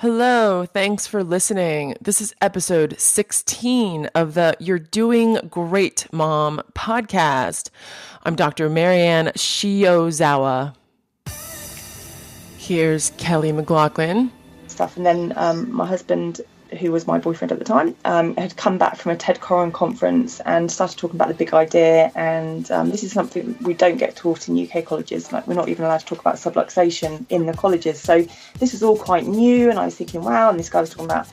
Hello, thanks for listening. This is episode 16 of the You're Doing Great Mom podcast. I'm Dr. Marianne Shiozawa. Here's Kelly McLaughlin. Stuff. And then my husband, who was my boyfriend at the time, had come back from a TED Coron conference and started talking about the big idea. And this is something we don't get taught in UK colleges. Like, we're not even allowed to talk about subluxation in the colleges. So this is all quite new. And I was thinking, wow. And this guy was talking about,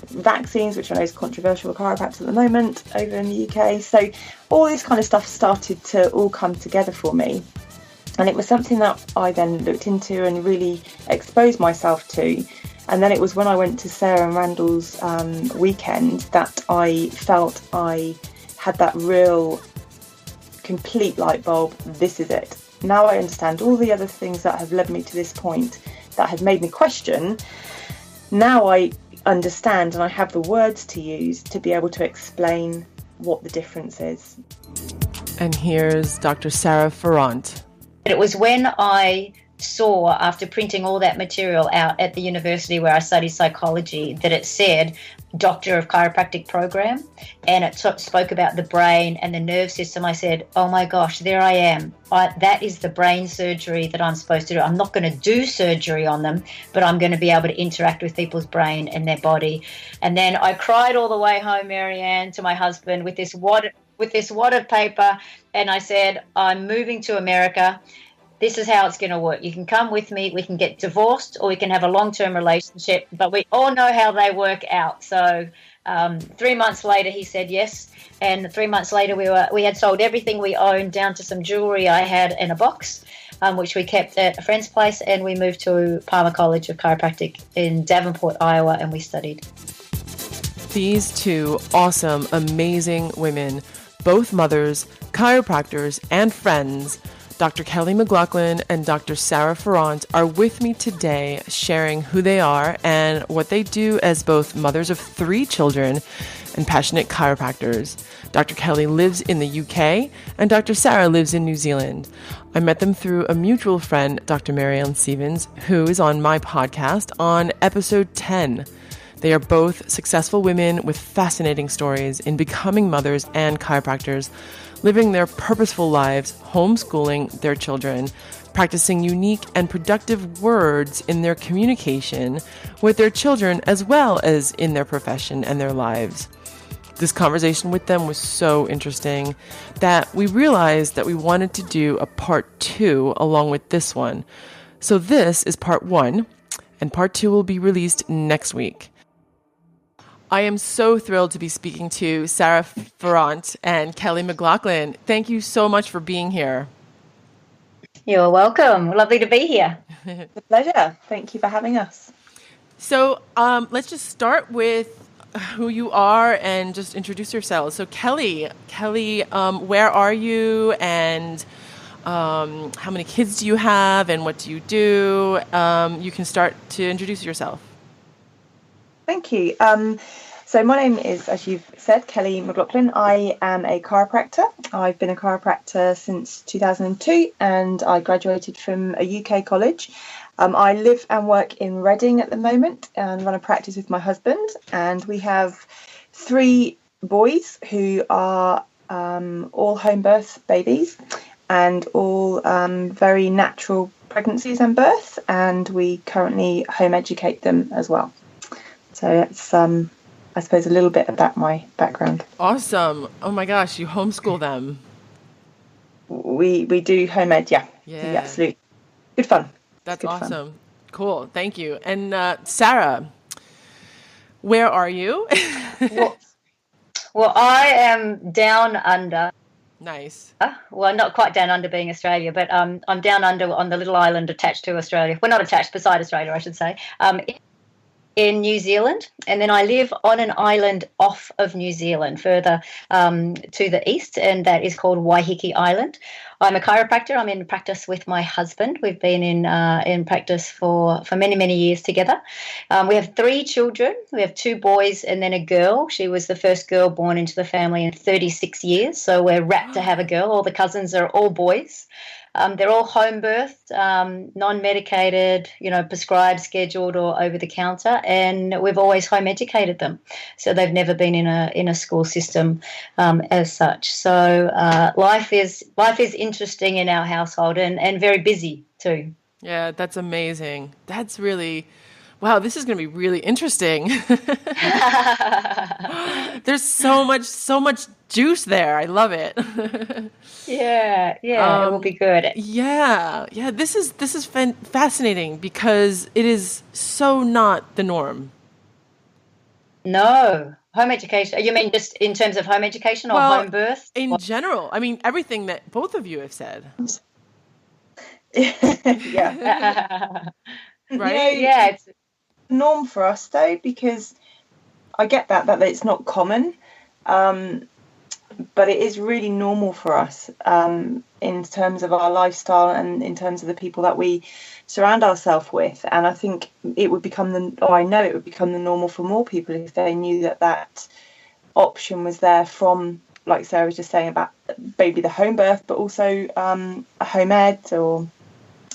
vaccines, which I know is controversial with chiropractors at the moment over in the UK. So all this kind of stuff started to all come together for me. And it was something that I then looked into and really exposed myself to. And then it was when I went to Sarah and Randall's weekend that I felt I had that real complete light bulb. This is it. Now I understand all the other things that have led me to this point that had made me question. Now I understand and I have the words to use to be able to explain what the difference is. And here's Dr. Sarah Farrant. It was when I saw, after printing all that material out at the university where I studied psychology, that it said Doctor of Chiropractic Program, and it spoke about the brain and the nerve system. I said, oh my gosh, there I am. That is the brain surgery that I'm supposed to do. I'm not going to do surgery on them, but I'm going to be able to interact with people's brain and their body. And then I cried all the way home, Marianne, to my husband with this wad of paper, and I said, I'm moving to America. This is how it's going to work. You can come with me. We can get divorced or we can have a long-term relationship, but we all know how they work out. So 3 months later, he said yes. And 3 months later, we had sold everything we owned down to some jewelry I had in a box, which we kept at a friend's place. And we moved to Palmer College of Chiropractic in Davenport, Iowa, and we studied. These two awesome, amazing women, both mothers, chiropractors, and friends, Dr. Kelly McLaughlin and Dr. Sarah Farrant, are with me today sharing who they are and what they do as both mothers of 3 children and passionate chiropractors. Dr. Kelly lives in the UK and Dr. Sarah lives in New Zealand. I met them through a mutual friend, Dr. Marianne Stevens, who is on my podcast on episode 10. They are both successful women with fascinating stories in becoming mothers and chiropractors, living their purposeful lives, homeschooling their children, practicing unique and productive words in their communication with their children as well as in their profession and their lives. This conversation with them was so interesting that we realized that we wanted to do a part 2 along with this one. So this is part 1, and part 2 will be released next week. I am so thrilled to be speaking to Sarah Farrant and Kelly McLaughlin. Thank you so much for being here. You're welcome. Lovely to be here. It's a pleasure. Thank you for having us. So let's just start with who you are and just introduce yourselves. So Kelly, where are you, and how many kids do you have, and what do you do? You can start to introduce yourself. Thank you. So my name is, as you've said, Kelly McLaughlin. I am a chiropractor. I've been a chiropractor since 2002 and I graduated from a UK college. I live and work in Reading at the moment and run a practice with my husband. And we have 3 boys who are all home birth babies and all very natural pregnancies and births. And we currently home educate them as well. So that's, I suppose, a little bit about my background. Awesome. Oh my gosh, you homeschool them. We do home ed, yeah. Absolutely. Good fun. That's awesome. Fun. Cool. Thank you. And Sarah, where are you? Well, I am down under. Nice. Well, not quite down under being Australia, but I'm down under on the little island attached to Australia. Well, not attached, beside Australia, I should say. In New Zealand, and then I live on an island off of New Zealand, further to the east, and that is called Waiheke Island. I'm a chiropractor. I'm in practice with my husband. We've been in practice for many, many years together. We have 3 children. We have 2 boys and then a girl. She was the first girl born into the family in 36 years, so we're rapt to have a girl. All the cousins are all boys. They're all home birthed, non-medicated, prescribed, scheduled, or over the counter, and we've always home educated them. So they've never been in a school system as such. So life is interesting in our household and very busy too. Yeah, that's amazing. That's really, wow, this is going to be really interesting. There's so much juice there. I love it. Yeah, it will be good. Yeah. This is fascinating because it is so not the norm. No. Home education. You mean just in terms of home education or home birth? In general. I mean, everything that both of you have said. Yeah. Right? Yeah. It's norm for us though, because I get that it's not common, but it is really normal for us in terms of our lifestyle and in terms of the people that we surround ourselves with. And I think it would become I know it would become the normal for more people if they knew that option was there, from, like Sarah was just saying, about maybe the home birth, but also a home ed or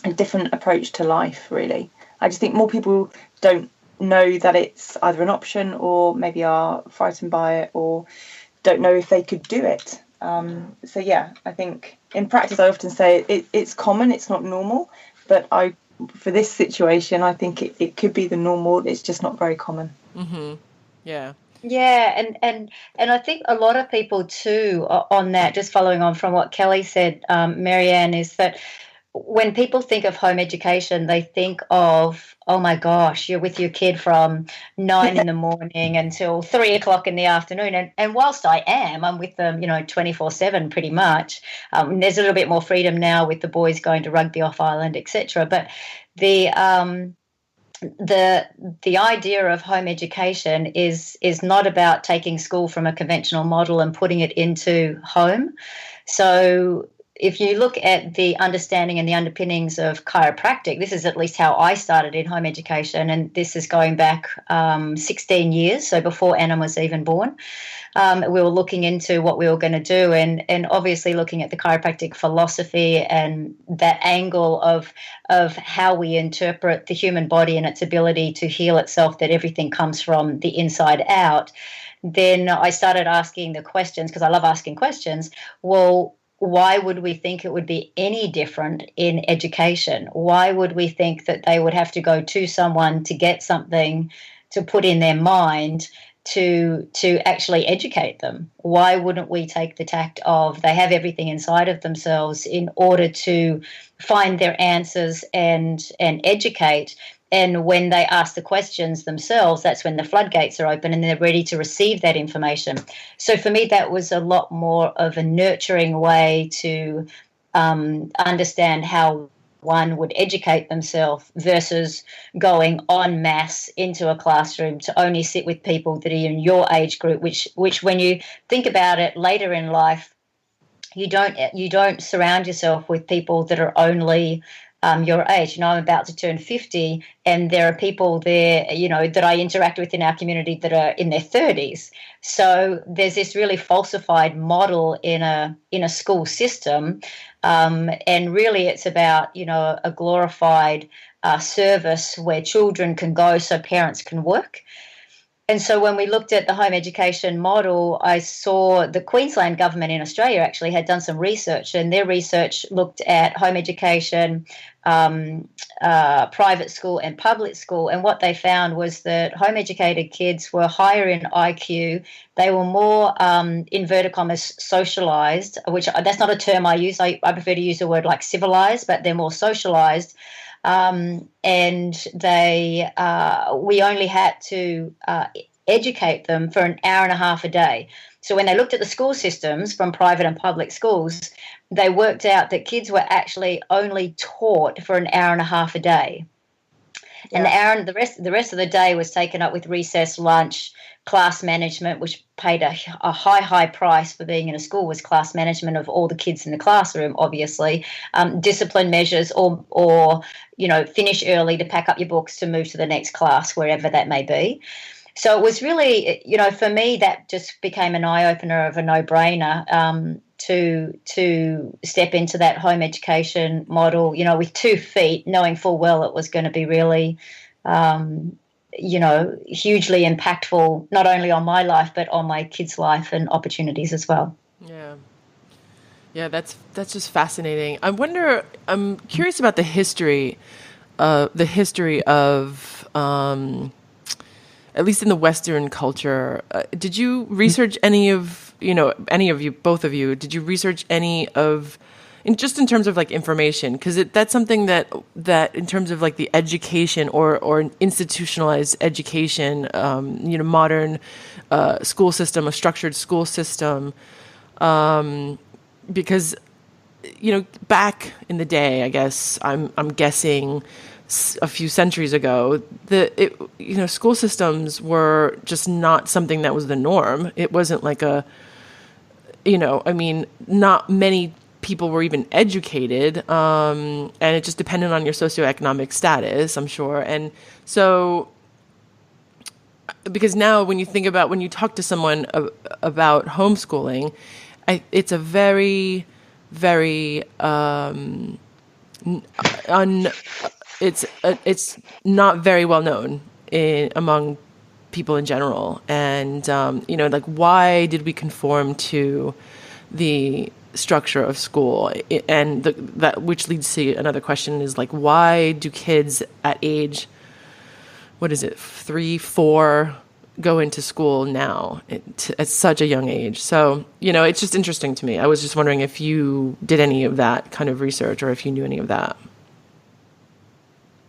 a different approach to life, really. I just think more people don't know that it's either an option, or maybe are frightened by it, or don't know if they could do it. So yeah, I think in practice I often say it's common, it's not normal, but for this situation I think it could be the normal, it's just not very common. Mm-hmm. Yeah. Yeah, and I think a lot of people too on that, just following on from what Kelly said, Marianne, is that when people think of home education, they think of, oh my gosh, you're with your kid from 9 in the morning until 3 o'clock in the afternoon. And whilst I'm with them, 24/7 pretty much. There's a little bit more freedom now with the boys going to rugby off island, etc. But the idea of home education is not about taking school from a conventional model and putting it into home. So if you look at the understanding and the underpinnings of chiropractic, this is at least how I started in home education, and this is going back 16 years, so before Anna was even born. We were looking into what we were going to do, and obviously looking at the chiropractic philosophy and that angle of how we interpret the human body and its ability to heal itself, that everything comes from the inside out. Then I started asking the questions, because I love asking questions. Well, why would we think it would be any different in education? Why would we think that they would have to go to someone to get something to put in their mind to actually educate them? Why wouldn't we take the tact of they have everything inside of themselves in order to find their answers and educate? And when they ask the questions themselves, that's when the floodgates are open and they're ready to receive that information. So for me, that was a lot more of a nurturing way to understand how one would educate themselves versus going en masse into a classroom to only sit with people that are in your age group, which when you think about it later in life, you don't surround yourself with people that are only your age. I'm about to turn 50, and there are people there, that I interact with in our community that are in their 30s. So there's this really falsified model in a school system, and really it's about a glorified service where children can go so parents can work. And so when we looked at the home education model, I saw the Queensland government in Australia actually had done some research, and their research looked at home education, private school and public school. And what they found was that home educated kids were higher in IQ. They were more, inverted commas, socialized, which that's not a term I use. I prefer to use the word like civilized, but they're more socialized. And we only had to educate them for an hour and a half a day. So when they looked at the school systems from private and public schools, they worked out that kids were actually only taught for an hour and a half a day. Yeah. And the rest of the day was taken up with recess, lunch, class management, which paid a high price for being in a school, was class management of all the kids in the classroom, obviously, discipline measures, or finish early to pack up your books to move to the next class, wherever that may be. So it was really, for me, that just became an eye-opener of a no-brainer to step into that home education model, with 2 feet, knowing full well it was going to be really, hugely impactful, not only on my life, but on my kids' life and opportunities as well. Yeah. Yeah, that's just fascinating. I'm curious about the history of, at least in the Western culture. Did you research both of you, did you research any of, just in terms of like information? Because that's something that in terms of like the education or institutionalized education, modern school system, a structured school system, because back in the day, I guess I'm guessing a few centuries ago, school systems were just not something that was the norm. It wasn't like not many people were even educated, and it just depended on your socioeconomic status, I'm sure. And so, because now when you talk to someone about homeschooling, it's a very, very it's not very well known among people in general. And like, why did we conform to the structure of school? And that which leads to another question, is like, why do kids at age, what is it, 3, 4, go into school now at such a young age? So, it's just interesting to me. I was just wondering if you did any of that kind of research, or if you knew any of that.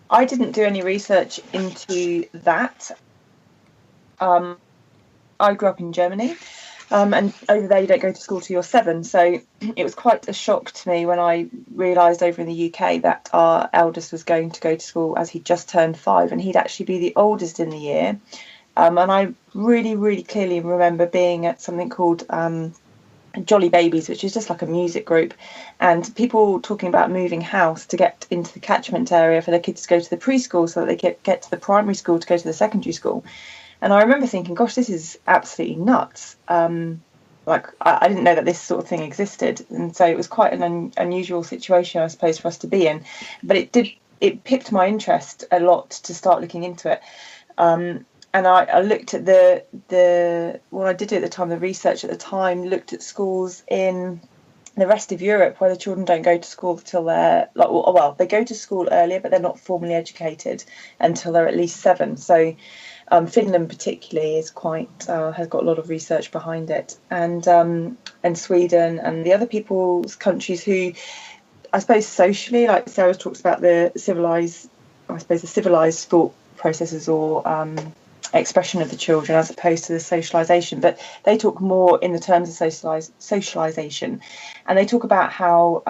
I didn't do any research into that. I grew up in Germany, and over there you don't go to school till you're 7. So it was quite a shock to me when I realised over in the UK that our eldest was going to go to school as he just turned 5, and he'd actually be the oldest in the year. And I really, really clearly remember being at something called Jolly Babies, which is just like a music group, and people talking about moving house to get into the catchment area for their kids to go to the preschool so that they get to the primary school to go to the secondary school. And I remember thinking, gosh, this is absolutely nuts. I didn't know that this sort of thing existed. And so it was quite an unusual situation, I suppose, for us to be in. But it piqued my interest a lot to start looking into it. And I looked at what I did do at the time, the research at the time, looked at schools in the rest of Europe where the children don't go to school till they're, they go to school earlier, but they're not formally educated until they're at least 7. So Finland particularly is has got a lot of research behind it, and Sweden and the other countries who, I suppose, socially, like Sarah talks about the civilized thought processes or expression of the children as opposed to the socialization, but they talk more in the terms of socialization, and they talk about how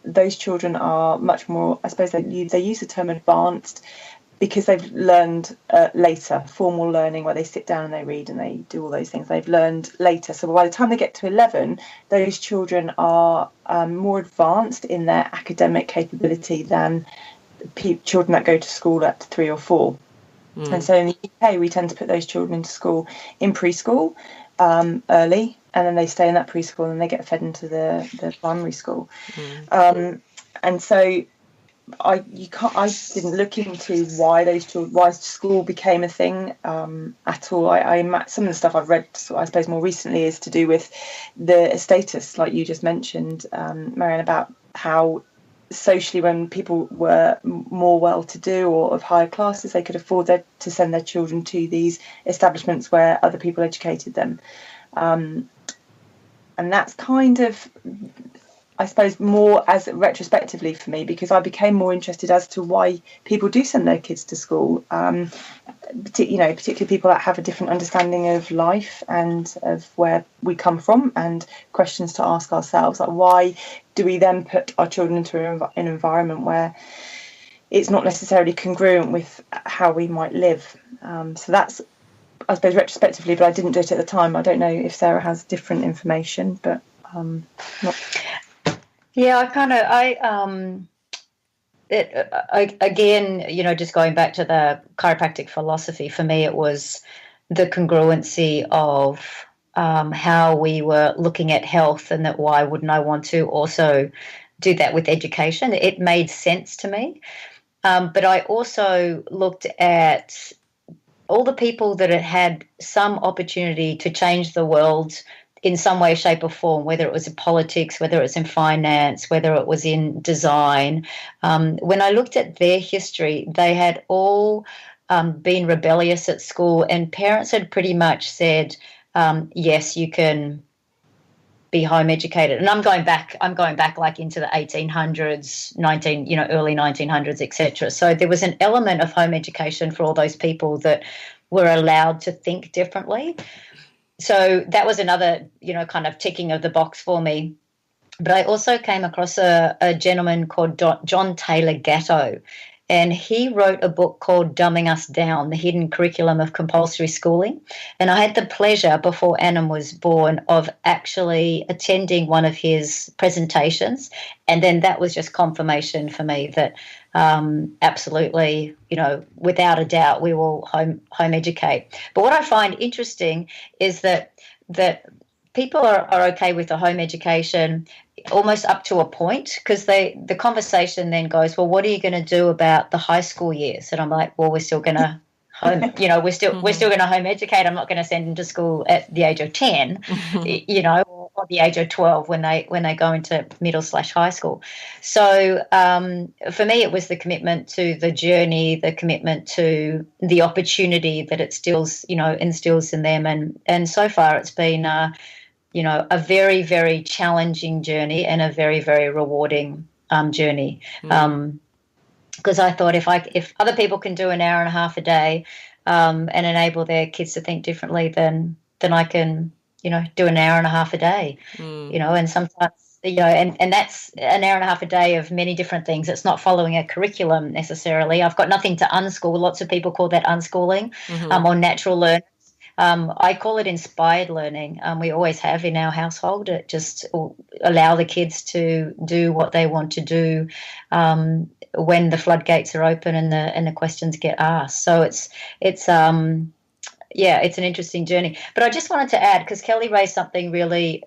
those children are much more, I suppose they use the term advanced, because they've learned later, formal learning, where they sit down and they read and they do all those things. They've learned later. So by the time they get to 11, those children are more advanced in their academic capability than children that go to school at 3 or 4. Mm. And so in the UK, we tend to put those children into school in preschool early, and then they stay in that preschool and they get fed into the primary school. Mm. And so I didn't look into why school became a thing at all. Some of the stuff I've read, I suppose, more recently is to do with the status, like you just mentioned, Marianne, about how socially, when people were more well-to-do or of higher classes, they could afford to send their children to these establishments where other people educated them, and that's kind of, I suppose, more as retrospectively for me, because I became more interested as to why people do send their kids to school, particularly people that have a different understanding of life and of where we come from, and questions to ask ourselves, like, why do we then put our children into an environment where it's not necessarily congruent with how we might live? So that's, I suppose, retrospectively, but I didn't do it at the time. I don't know if Sarah has different information, but not. Yeah, again, just going back to the chiropractic philosophy, for me, it was the congruency of how we were looking at health, and that why wouldn't I want to also do that with education? It made sense to me. But I also looked at all the people that had had some opportunity to change the world in some way, shape, or form, whether it was in politics, whether it was in finance, whether it was in design. When I looked at their history, they had all been rebellious at school, and parents had pretty much said, yes, you can be home educated. And I'm going back like into the 1800s, early 1900s, etc. So there was an element of home education for all those people that were allowed to think differently. So that was another, kind of ticking of the box for me. But I also came across a gentleman called John Taylor Gatto, and he wrote a book called Dumbing Us Down, The Hidden Curriculum of Compulsory Schooling. And I had the pleasure, before Anna was born, of actually attending one of his presentations. And then that was just confirmation for me that absolutely, without a doubt, we will home educate. But what I find interesting is that people are okay with the home education almost up to a point, because the conversation then goes, well, what are you going to do about the high school years? And I'm like, well, we're still going to home, we're still going to home educate. I'm not going to send them to school at the age of 10, or the age of 12 when they go into middle/high school. So for me, it was the commitment to the journey, the commitment to the opportunity that it instills in them, and so far it's been a very, very challenging journey and a very, very rewarding journey. Because I thought if other people can do an hour and a half a day and enable their kids to think differently, then I can, do an hour and a half a day, and sometimes, and that's an hour and a half a day of many different things. It's not following a curriculum necessarily. I've got nothing to unschool. Lots of people call that unschooling or natural learning. I call it inspired learning. We always have in our household. It just allow the kids to do what they want to do when the floodgates are open and the questions get asked. So it's an interesting journey. But I just wanted to add, because Kelly raised something really,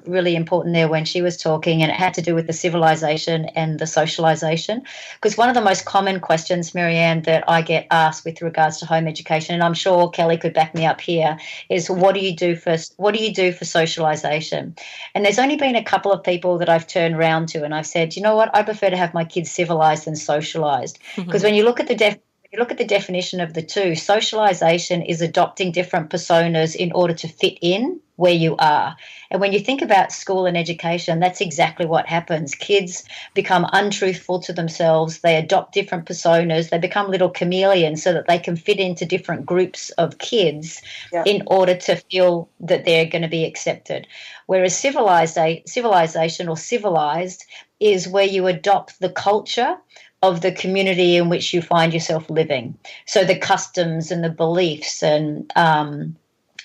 really important there when she was talking, and it had to do with the civilization and the socialization. Because one of the most common questions, Marianne, that I get asked with regards to home education, and I'm sure Kelly could back me up here, is what do you do for socialization? And there's only been a couple of people that I've turned around to, and I've said, you know what, I prefer to have my kids civilized than socialized. Because when you look at the definition of the two, socialization is adopting different personas in order to fit in where you are. And when you think about school and education, that's exactly what happens. Kids become untruthful to themselves. They adopt different personas. They become little chameleons so that they can fit into different groups of kids in order to feel that they're going to be accepted. Whereas civilization or civilized is where you adopt the culture of the community in which you find yourself living. So the customs and the beliefs and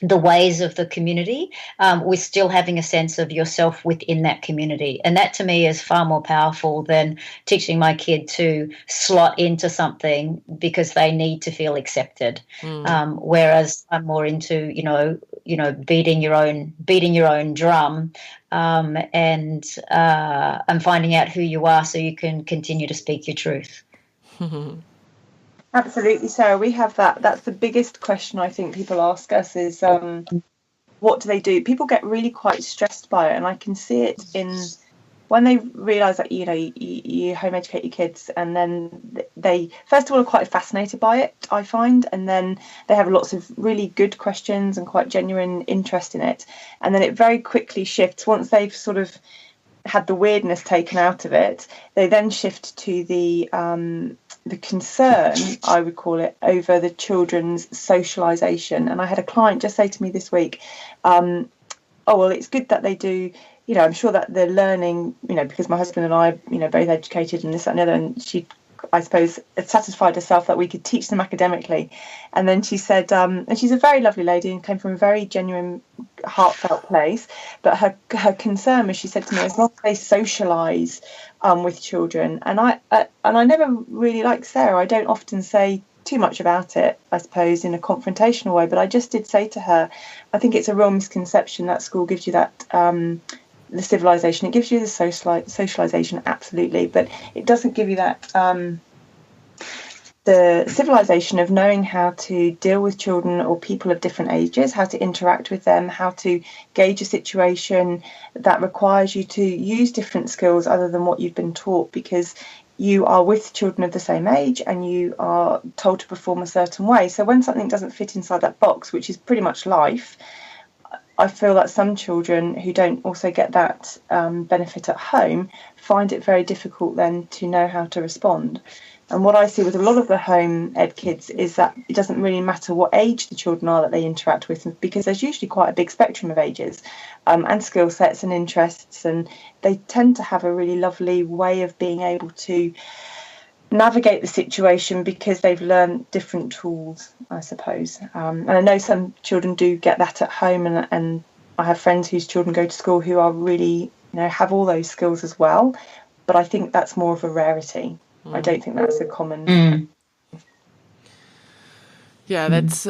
the ways of the community, with still having a sense of yourself within that community. And that to me is far more powerful than teaching my kid to slot into something because they need to feel accepted. Whereas I'm more into, beating your own drum, and finding out who you are so you can continue to speak your truth. Absolutely, Sarah. We have that. That's the biggest question I think people ask us is, what do they do? People get really quite stressed by it, and I can see it in when they realise that, you home educate your kids, and then they, first of all, are quite fascinated by it, I find, and then they have lots of really good questions and quite genuine interest in it. And then it very quickly shifts. Once they've sort of had the weirdness taken out of it, they then shift to the concern, I would call it, over the children's socialisation. And I had a client just say to me this week, oh, well, it's good that they do, I'm sure that they're learning, because my husband and I, both educated and this, that and the other, and she, I suppose, had satisfied herself that we could teach them academically. And then she said, and she's a very lovely lady and came from a very genuine, heartfelt place, but her concern, as she said to me, is not they socialise with children. And I never really, like Sarah, I don't often say too much about it, I suppose, in a confrontational way. But I just did say to her, I think it's a real misconception that school gives you that the civilization. It gives you the socialization, absolutely, but it doesn't give you that the civilization of knowing how to deal with children or people of different ages, how to interact with them, how to gauge a situation that requires you to use different skills other than what you've been taught, because you are with children of the same age and you are told to perform a certain way. So when something doesn't fit inside that box, which is pretty much life, I feel that some children who don't also get that benefit at home find it very difficult then to know how to respond. And what I see with a lot of the home ed kids is that it doesn't really matter what age the children are that they interact with, because there's usually quite a big spectrum of ages and skill sets and interests, and they tend to have a really lovely way of being able to navigate the situation because they've learned different tools, I suppose. And I know some children do get that at home, and I have friends whose children go to school who are really, have all those skills as well. But I think that's more of a rarity. I don't think that's a common. Yeah, it's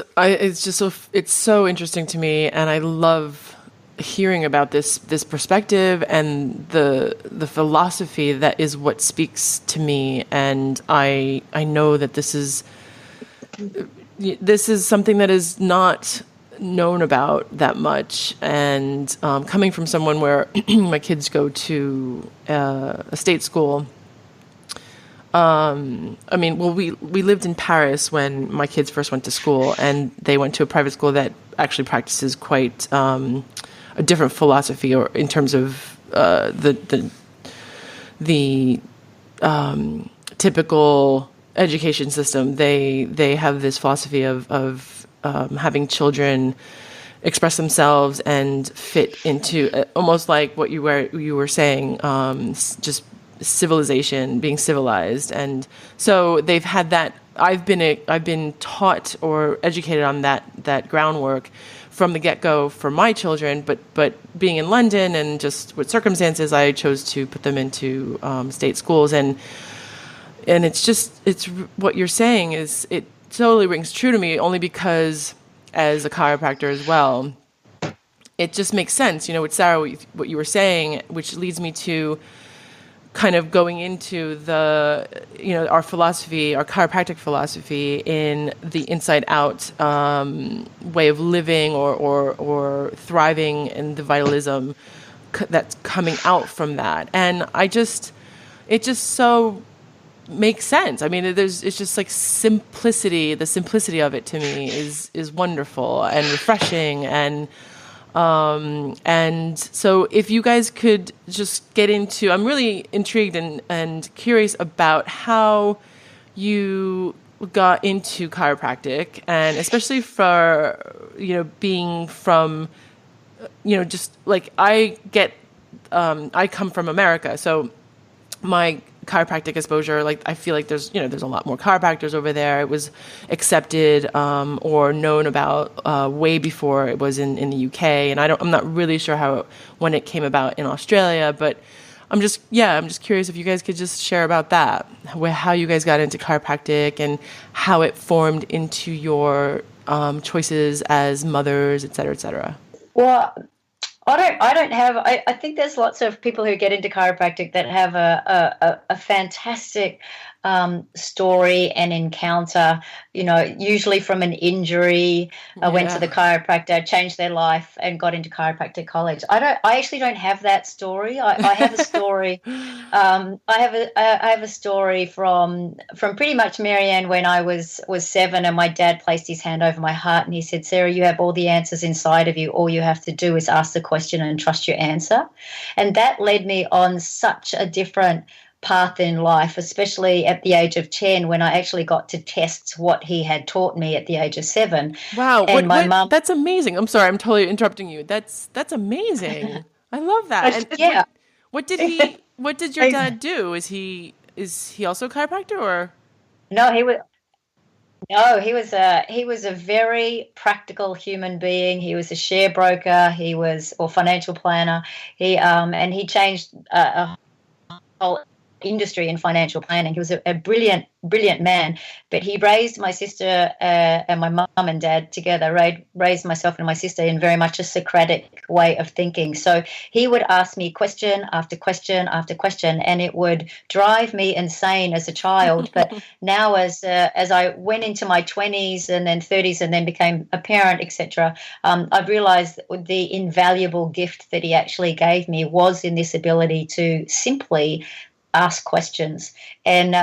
so interesting to me, and I love hearing about this perspective and the philosophy that is what speaks to me. And I know that this is something that is not known about that much. And coming from someone where my kids go to a state school. We lived in Paris when my kids first went to school, and they went to a private school that actually practices quite a different philosophy, or in terms of the typical education system. They have this philosophy of having children express themselves and fit into almost like what you were saying, just civilization, being civilized. And so they've had that. I've been taught or educated on that groundwork from the get-go for my children, but being in London and just with circumstances, I chose to put them into state schools, and it's what you're saying is, it totally rings true to me, only because as a chiropractor as well, it just makes sense, with Sarah, what you were saying, which leads me to kind of going into our philosophy, our chiropractic philosophy, in the inside out way of living or thriving, and the vitalism that's coming out from that. And it just so makes sense. I mean, it's just like simplicity. The simplicity of it to me is wonderful and refreshing. And so if you guys could just get into, I'm really intrigued and curious about how you got into chiropractic, and especially for, being from, just like I come from America. So my chiropractic exposure, like I feel like there's a lot more chiropractors over there. It was accepted or known about way before it was in the UK, and I'm not really sure when it came about in Australia, but I'm just curious if you guys could just share about that, how you guys got into chiropractic and how it formed into your choices as mothers, et cetera, et cetera. Well, I think there's lots of people who get into chiropractic that have a fantastic story and encounter, usually from an injury. I went to the chiropractor, changed their life, and got into chiropractic college. I actually don't have that story. I have a story. I have a story from pretty much Marianne when I was 7, and my dad placed his hand over my heart and he said, "Sarah, you have all the answers inside of you. All you have to do is ask the question and trust your answer." And that led me on such a different path in life, especially at the age of 10, when I actually got to test what he had taught me at the age of 7. Wow. And my mom, that's amazing. I'm sorry, I'm totally interrupting you. That's amazing. I love that. And yeah. What did your dad do? Is he also a chiropractor, or? No, he was a very practical human being. He was a share broker. Or financial planner. He changed a whole industry in financial planning. He was a brilliant man, but he raised my sister and my mum and dad together, raised myself and my sister in very much a Socratic way of thinking. So he would ask me question after question after question, and it would drive me insane as a child. But now as I went into my 20s and then 30s and then became a parent, etc., I've realized the invaluable gift that he actually gave me was in this ability to simply ask questions. And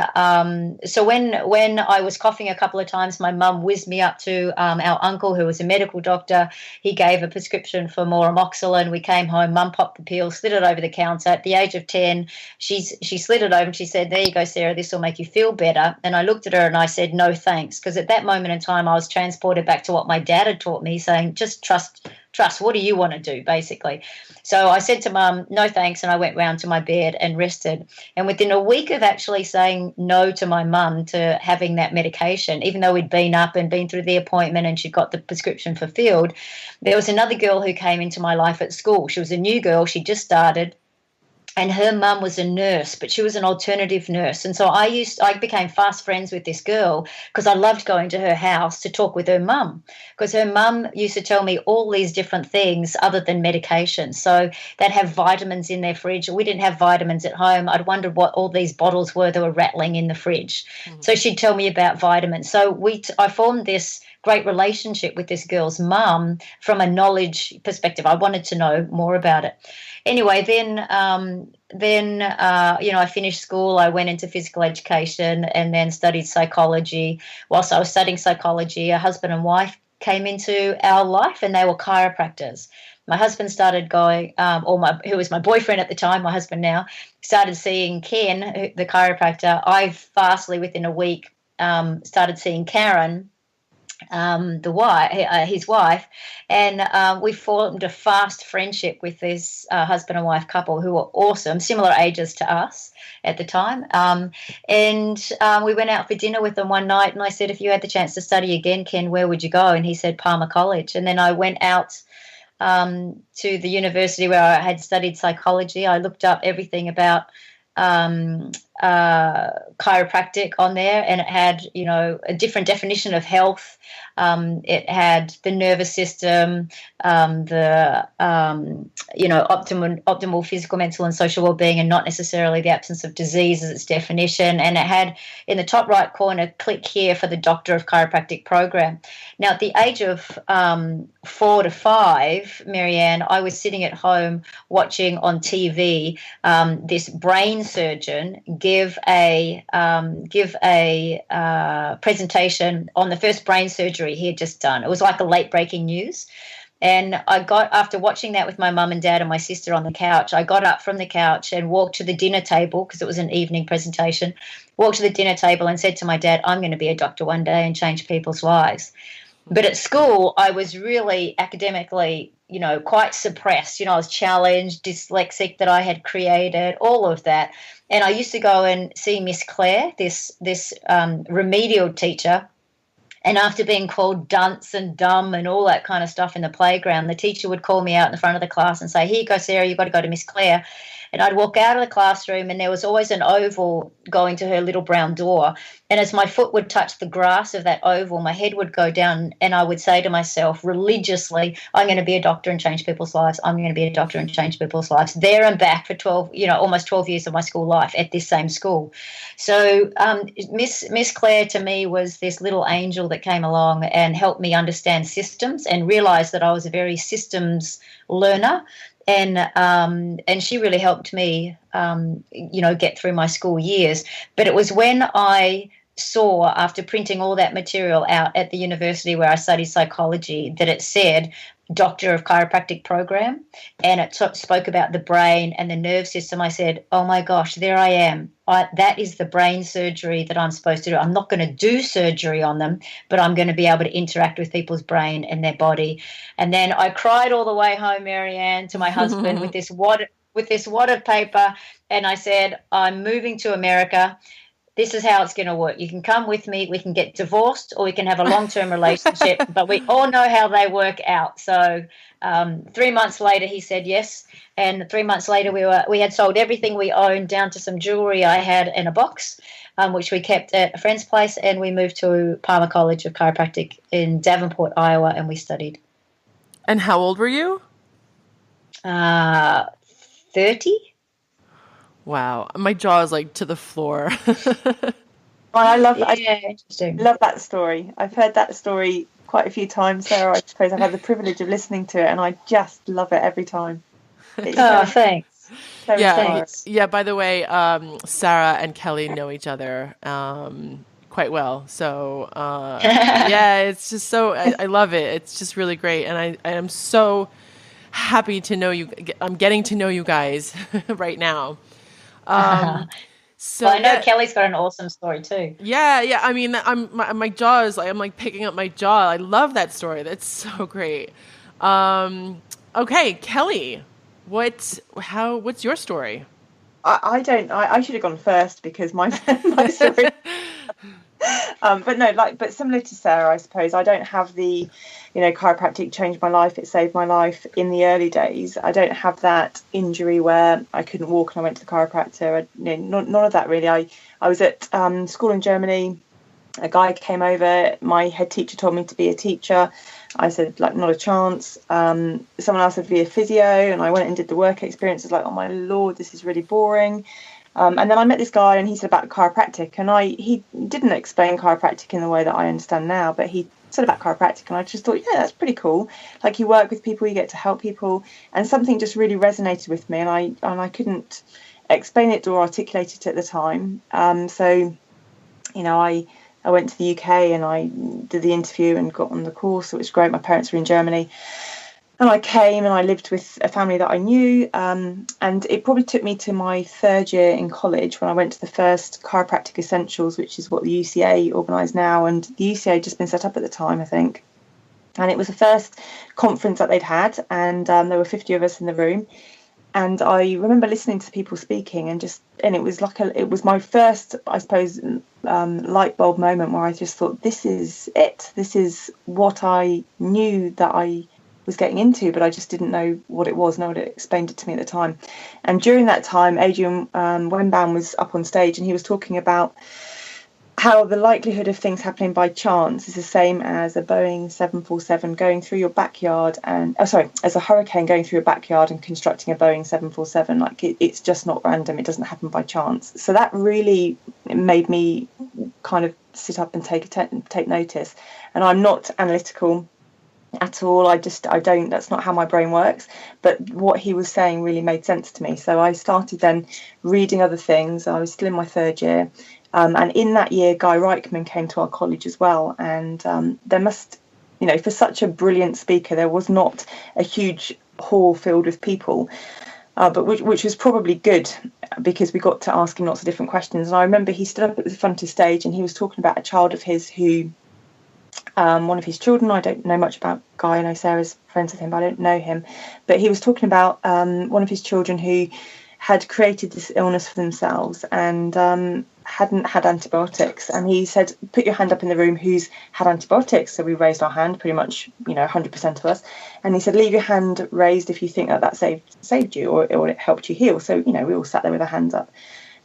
so when I was coughing a couple of times, my mum whizzed me up to our uncle, who was a medical doctor. He gave a prescription for more amoxicillin. We came home, mum popped the pill, slid it over the counter. At the age of 10, she slid it over and she said, "There you go, Sarah, this will make you feel better." And I looked at her and I said, "No, thanks," because at that moment in time I was transported back to what my dad had taught me, saying, just trust. What do you want to do, basically? So I said to Mum, "No thanks," and I went round to my bed and rested. And within a week of actually saying no to my mum to having that medication, even though we'd been up and been through the appointment and she'd got the prescription fulfilled, there was another girl who came into my life at school. She was a new girl. She just started. And her mum was a nurse, but she was an alternative nurse. And so I became fast friends with this girl because I loved going to her house to talk with her mum, because her mum used to tell me all these different things other than medication. So they'd have vitamins in their fridge. We didn't have vitamins at home. I'd wondered what all these bottles were that were rattling in the fridge. Mm-hmm. So she'd tell me about vitamins. So I formed this great relationship with this girl's mum from a knowledge perspective. I wanted to know more about it. Anyway, then I finished school. I went into physical education and then studied psychology. Whilst I was studying psychology, a husband and wife came into our life, and they were chiropractors. My husband started going, who was my boyfriend at the time, my husband now, started seeing Ken, the chiropractor. I fastly, within a week, started seeing Karen, his wife, and we formed a fast friendship with this husband and wife couple who were awesome, similar ages to us at the time. And we went out for dinner with them one night, and I said, "If you had the chance to study again, Ken, where would you go?" And he said, "Palmer College." And then I went out to the university where I had studied psychology. I looked up everything about chiropractic on there, and it had, a different definition of health. It had the nervous system, optimal physical, mental, and social well-being, and not necessarily the absence of disease as its definition. And it had in the top right corner, click here for the Doctor of Chiropractic program. Now, at the age of 4 to 5, Marianne, I was sitting at home watching on TV this brain surgeon give a presentation on the first brain surgery he had just done. It was like a late breaking news. And after watching that with my mum and dad and my sister on the couch, I got up from the couch and walked to the dinner table, because it was an evening presentation, walked to the dinner table and said to my dad, "I'm going to be a doctor one day and change people's lives." But at school, I was really academically, quite suppressed. I was challenged, dyslexic that I had created, all of that. And I used to go and see Miss Claire, this remedial teacher. And after being called dunce and dumb and all that kind of stuff in the playground, the teacher would call me out in the front of the class and say, "Here you go, Sarah, you've got to go to Miss Claire." And I'd walk out of the classroom, and there was always an oval going to her little brown door. And as my foot would touch the grass of that oval, my head would go down, and I would say to myself religiously, "I'm going to be a doctor and change people's lives. I'm going to be a doctor and change people's lives." There and back for almost 12 years of my school life at this same school. So Miss Claire to me was this little angel that came along and helped me understand systems and realize that I was a very systems learner. And she really helped me, get through my school years. But it was when I saw, after printing all that material out at the university where I studied psychology, that it said Doctor of Chiropractic program, and it spoke about the brain and the nerve system. I said, "Oh my gosh, there I am. That is the brain surgery that I'm supposed to do. I'm not going to do surgery on them, but I'm going to be able to interact with people's brain and their body." And then I cried all the way home, Marianne, to my husband with this wad of paper, and I said, "I'm moving to America. this is how it's going to work. You can come with me. We can get divorced or we can have a long-term relationship, but we all know how they work out. So 3 months later, he said yes. And 3 months later, we had sold everything we owned down to some jewelry I had in a box, which we kept at a friend's place. And we moved to Palmer College of Chiropractic in Davenport, Iowa, and we studied. And how old were you? 30. Wow. My jaw is like to the floor. I love that. Interesting. I love that story. I've heard that story quite a few times, Sarah. I suppose I've had the privilege of listening to it, and I just love it every time. Thanks. So yeah. By the way, Sarah and Kelly know each other quite well. So yeah, it's just so I love it. It's just really great, and I am so happy to know you. I'm getting to know you guys right now. So well, I know Kelly's got an awesome story too. Yeah. I mean, my jaw is like I'm like picking up my jaw. I love that story. That's so great. Okay, Kelly, what's your story? I should have gone first because my story. But similar to Sarah, I suppose I don't have the, chiropractic changed my life. It saved my life in the early days. I don't have that injury where I couldn't walk and I went to the chiropractor. None of that really. I was at school in Germany. A guy came over. My head teacher told me to be a teacher. I said, not a chance. Someone else said to be a physio, and I went and did the work experience. It's like, oh my Lord, this is really boring. And then I met this guy, and he said about chiropractic, and he didn't explain chiropractic in the way that I understand now, but he said about chiropractic, and I just thought, yeah, that's pretty cool. Like, you work with people, you get to help people, and something just really resonated with me, and I couldn't explain it or articulate it at the time. I went to the UK and I did the interview and got on the course. It was great. My parents were in Germany. And I came and I lived with a family that I knew. And it probably took me to my third year in college when I went to the first Chiropractic Essentials, which is what the UCA organised now. And the UCA had just been set up at the time, I think. And it was the first conference that they'd had. And there were 50 of us in the room. And I remember listening to people speaking and it was my first, I suppose, light bulb moment where I just thought, this is it. This is what I knew that I was getting into, but I just didn't know what it was. No one had explained it to me at the time. And during that time, Adrian Wenbaum was up on stage and he was talking about how the likelihood of things happening by chance is the same as a Boeing 747 going through your backyard as a hurricane going through your backyard and constructing a Boeing 747. Like it's just not random. It doesn't happen by chance. So that really made me kind of sit up and take notice. And I'm not analytical at all. That's not how my brain works. But what he was saying really made sense to me. So I started then reading other things. I was still in my third year. And in that year, Guy Reichman came to our college as well. And there must, for such a brilliant speaker, there was not a huge hall filled with people, but which was probably good because we got to ask him lots of different questions. And I remember he stood up at the front of the stage and he was talking about a child of his who, one of his children, I don't know much about Guy, I know Sarah's friends with him, but I don't know him. But he was talking about one of his children who had created this illness for themselves and hadn't had antibiotics. And he said, put your hand up in the room who's had antibiotics. So we raised our hand, pretty much, 100% of us. And he said, leave your hand raised if you think that saved you or it helped you heal. So, we all sat there with our hands up.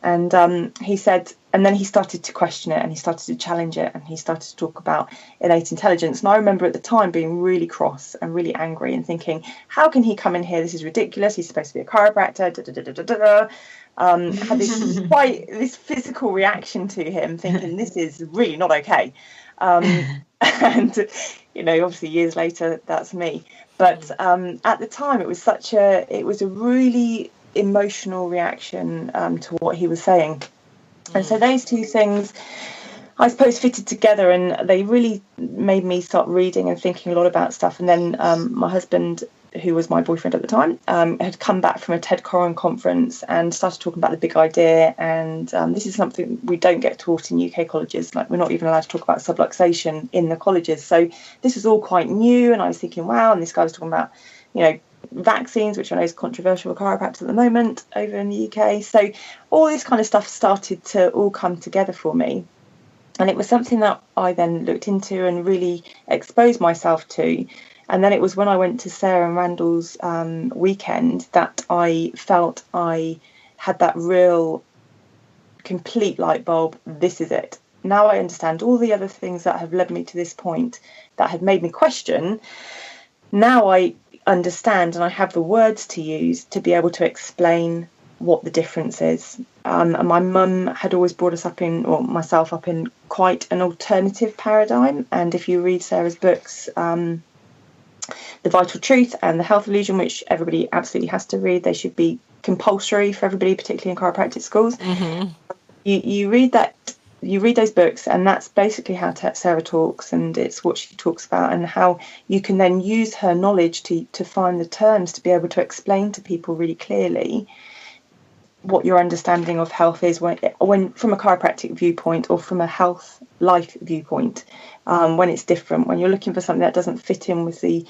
And he said, and then he started to question it and he started to challenge it and he started to talk about innate intelligence. And I remember at the time being really cross and really angry and thinking, how can he come in here? This is ridiculous. He's supposed to be a chiropractor. Had this physical reaction to him, thinking this is really not okay. And obviously years later, that's me. But at the time, it was a really emotional reaction to what he was saying. And so those two things, I suppose, fitted together and they really made me start reading and thinking a lot about stuff. And then my husband, who was my boyfriend at the time, had come back from a TED Coron conference and started talking about the big idea. And this is something we don't get taught in UK colleges. Like, we're not even allowed to talk about subluxation in the colleges. So this was all quite new. And I was thinking, wow. And this guy was talking about, vaccines, which I know is controversial for chiropractors at the moment over in the UK. So all this kind of stuff started to all come together for me. And it was something that I then looked into and really exposed myself to. And then it was when I went to Sarah and Randall's weekend that I felt I had that real complete light bulb. This is it. Now I understand all the other things that have led me to this point that had made me question. Now I understand and I have the words to use to be able to explain what the difference is. And my mum had always brought us up in, or myself up in, quite an alternative paradigm. And if you read Sarah's books, The Vital Truth and The Health Illusion, which everybody absolutely has to read, they should be compulsory for everybody, particularly in chiropractic schools. Mm-hmm. You read that, you read those books, and that's basically how Sarah talks, and it's what she talks about, and how you can then use her knowledge to find the terms to be able to explain to people really clearly what your understanding of health is when from a chiropractic viewpoint or from a health life viewpoint, when it's different, when you're looking for something that doesn't fit in with the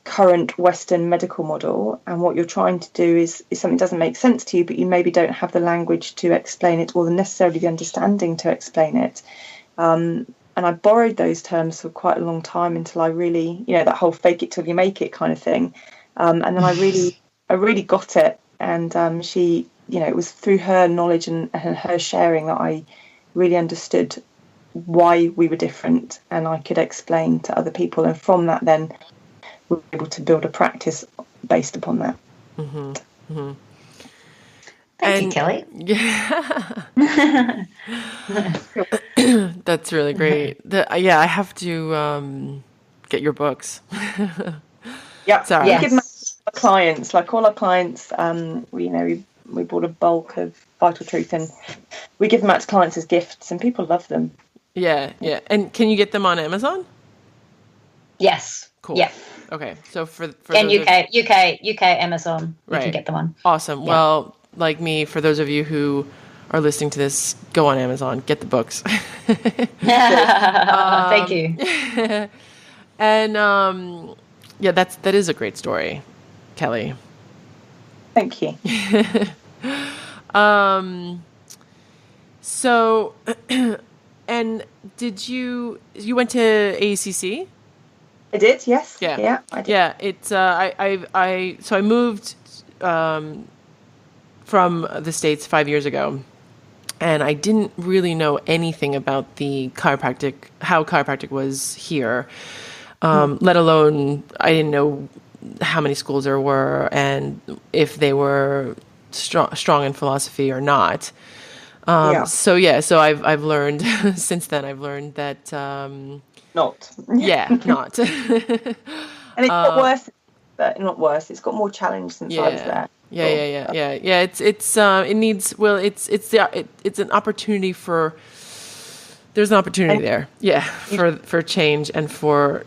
current Western medical model, and what you're trying to do is something that doesn't make sense to you, but you maybe don't have the language to explain it or necessarily the understanding to explain it. And I borrowed those terms for quite a long time until I really, that whole fake it till you make it kind of thing. And then I really got it. And she, it was through her knowledge and her sharing that I really understood why we were different, and I could explain to other people. And from that, then we were able to build a practice based upon that. Mm-hmm. Mm-hmm. Thank you, Kelly. Yeah. That's really great. I have to get your books. Yeah, sorry. Yes. We give them to our clients, like all our clients. We bought a bulk of Vital Truth, and we give them out to clients as gifts, and people love them. Yeah. And can you get them on Amazon? Yes. Cool. Yeah. Okay. So for and UK Amazon, we can get them on. Awesome. Yeah. Well, like me, for those of you who are listening to this, go on Amazon, get the books. Thank you. And that is a great story, Kelly. Thank you. So, and did you went to ACC? I did, yes. Yeah, I did. Yeah, it's I moved from the States 5 years ago, and I didn't really know anything about how chiropractic was here, let alone I didn't know how many schools there were and if they were strong in philosophy or not. So I've learned since then. I've learned that not. Not. And it's got worse, but not worse. It's got more challenge since I was there. Yeah. It's an opportunity for. There's an opportunity there. Yeah, for change and for.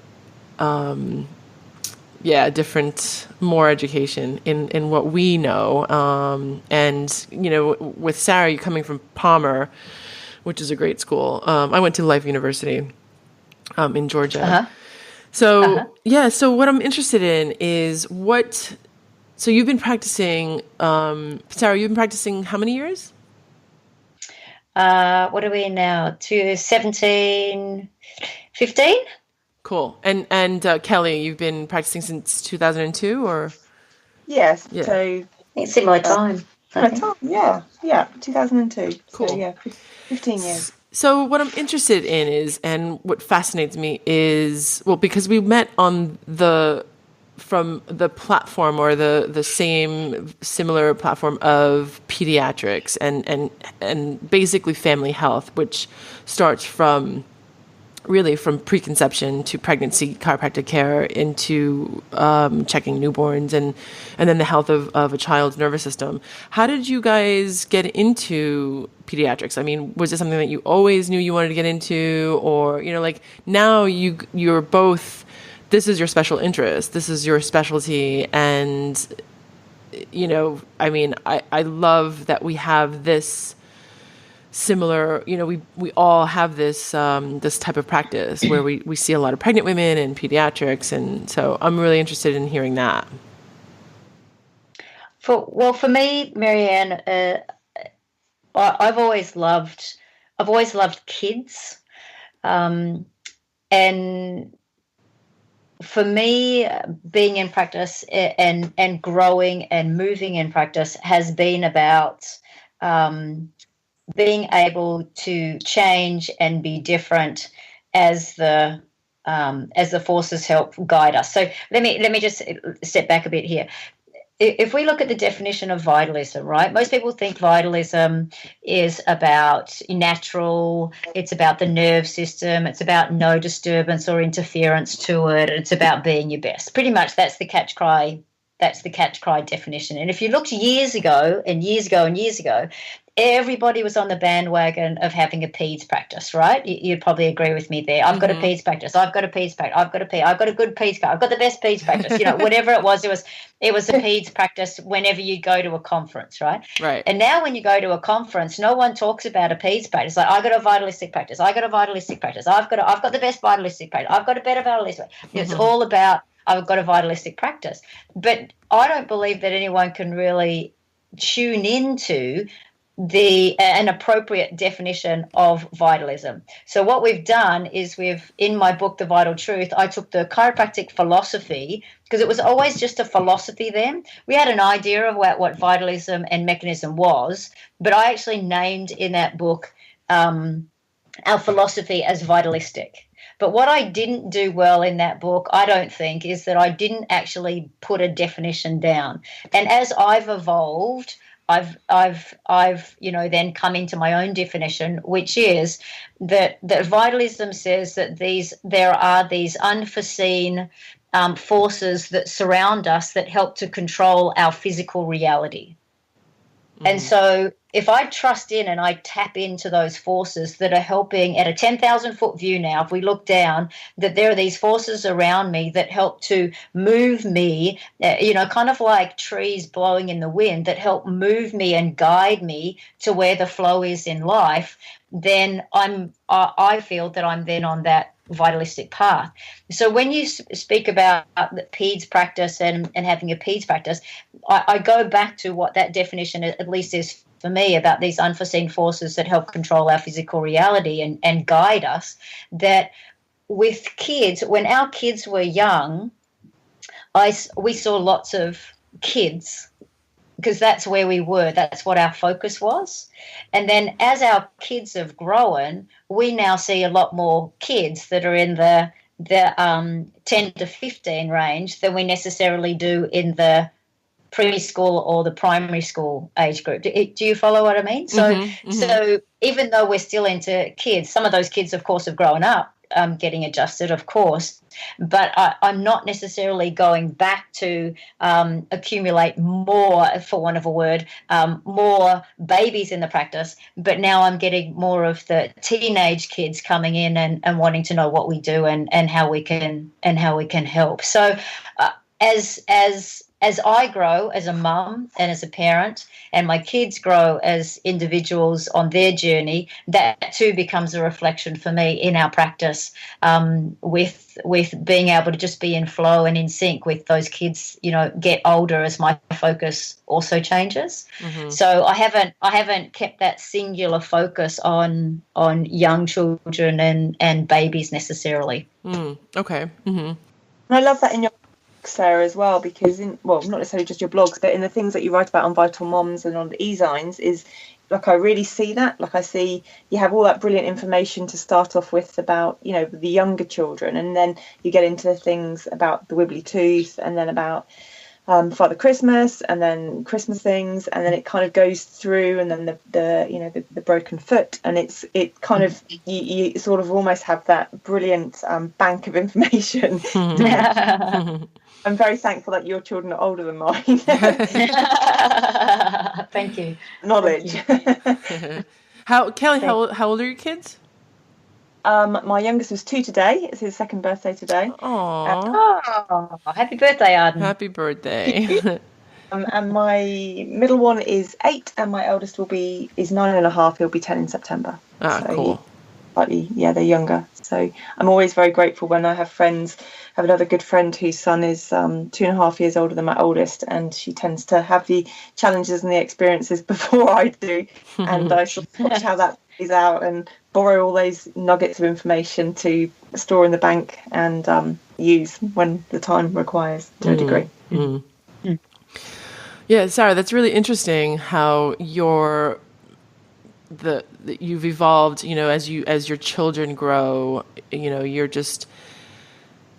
Different, more education in what we know. And, with Sarah, you coming from Palmer, which is a great school. I went to Life University in Georgia. Uh-huh. So what I'm interested in is so you've been practicing, Sarah, you've been practicing how many years? What are we now? 17, 15? Cool. And Kelly, you've been practicing since 2002 or? Yes. Yeah. So it's similar time. Yeah. 2002. Cool. So 15 years. So what I'm interested in is, and what fascinates me is, because we met from the platform or the similar platform of pediatrics and basically family health, which starts from preconception to pregnancy chiropractic care into checking newborns and then the health of a child's nervous system. How did you guys get into pediatrics? I mean, was it something that you always knew you wanted to get into, or now you're both, this is your special interest, this is your specialty, and I love that we have this similar, we all have this this type of practice where we see a lot of pregnant women and pediatrics, and so I'm really interested in hearing that. For me, Marianne, I've always loved kids, and for me, being in practice and growing and moving in practice has been about being able to change and be different as the forces help guide us. So let me just step back a bit here. If we look at the definition of vitalism, right, most people think vitalism is about natural, it's about the nerve system, it's about no disturbance or interference to it, it's about being your best. Pretty much that's the catch cry definition. And if you looked years ago, everybody was on the bandwagon of having a PEDS practice, right? You'd probably agree with me there. I've got a PEDS practice. I've got a PEDS practice. I've got a good PEDS practice. I've got the best PEDS practice. Whatever it was a PEDS practice whenever you go to a conference, right? Right. And now when you go to a conference, no one talks about a PEDS practice. Like, I got a vitalistic practice. I got a vitalistic practice. I've got the best vitalistic practice. I've got a better vitalistic. It's all about I've got a vitalistic practice. But I don't believe that anyone can really tune into an appropriate definition of vitalism. So what we've done is in my book, The Vital Truth, I took the chiropractic philosophy, because it was always just a philosophy then. We had an idea of what vitalism and mechanism was, but I actually named in that book our philosophy as vitalistic. But what I didn't do well in that book, I don't think, is that I didn't actually put a definition down. And as I've evolved, I've then come into my own definition, which is that vitalism says that there are these unforeseen forces that surround us that help to control our physical reality. And so if I trust in and I tap into those forces that are helping at a 10,000-foot view now, if we look down, that there are these forces around me that help to move me, kind of like trees blowing in the wind, that help move me and guide me to where the flow is in life, then I feel that I'm then on that vitalistic path. So when you speak about the PEDS practice and having a PEDS practice, I go back to what that definition at least is for me about these unforeseen forces that help control our physical reality and guide us. That with kids, when our kids were young, we saw lots of kids, because that's where we were. That's what our focus was. And then as our kids have grown, we now see a lot more kids that are in the 10 to 15 range than we necessarily do in the preschool or the primary school age group. Do you follow what I mean? So even though we're still into kids, some of those kids, of course, have grown up, getting adjusted, of course, but I'm not necessarily going back to accumulate more, for want of a word, more babies in the practice, but now I'm getting more of the teenage kids coming in and wanting to know what we do and how we can help. So as I grow as a mum and as a parent, and my kids grow as individuals on their journey, that too becomes a reflection for me in our practice, with being able to just be in flow and in sync with those kids, get older as my focus also changes. So I haven't kept that singular focus on young children and babies necessarily. Okay. And I love that in your Sarah as well, because not necessarily just your blogs, but in the things that you write about on Vital Moms and on the e-zines, is like I really see that. Like I see you have all that brilliant information to start off with about the younger children, and then you get into the things about the wibbly tooth, and then about Father Christmas, and then Christmas things, and then it kind of goes through, and then the broken foot, and it kind of you sort of almost have that brilliant bank of information. I'm very thankful that your children are older than mine. Thank you. Knowledge. Kelly, how old are your kids? My youngest was 2 today. It's his second birthday today. Aww. Happy birthday, Arden. Happy birthday. And my middle one is 8, and my eldest is 9.5. He'll be 10 in September. Cool. slightly, they're younger. So I'm always very grateful when I have friends. I have another good friend whose son is 2.5 years older than my oldest, and she tends to have the challenges and the experiences before I do. And I sort of watch how that plays out and borrow all those nuggets of information to store in the bank and use when the time requires to a degree. Mm-hmm. Yeah, Sarah, that's really interesting how you've evolved, as your children grow, you're just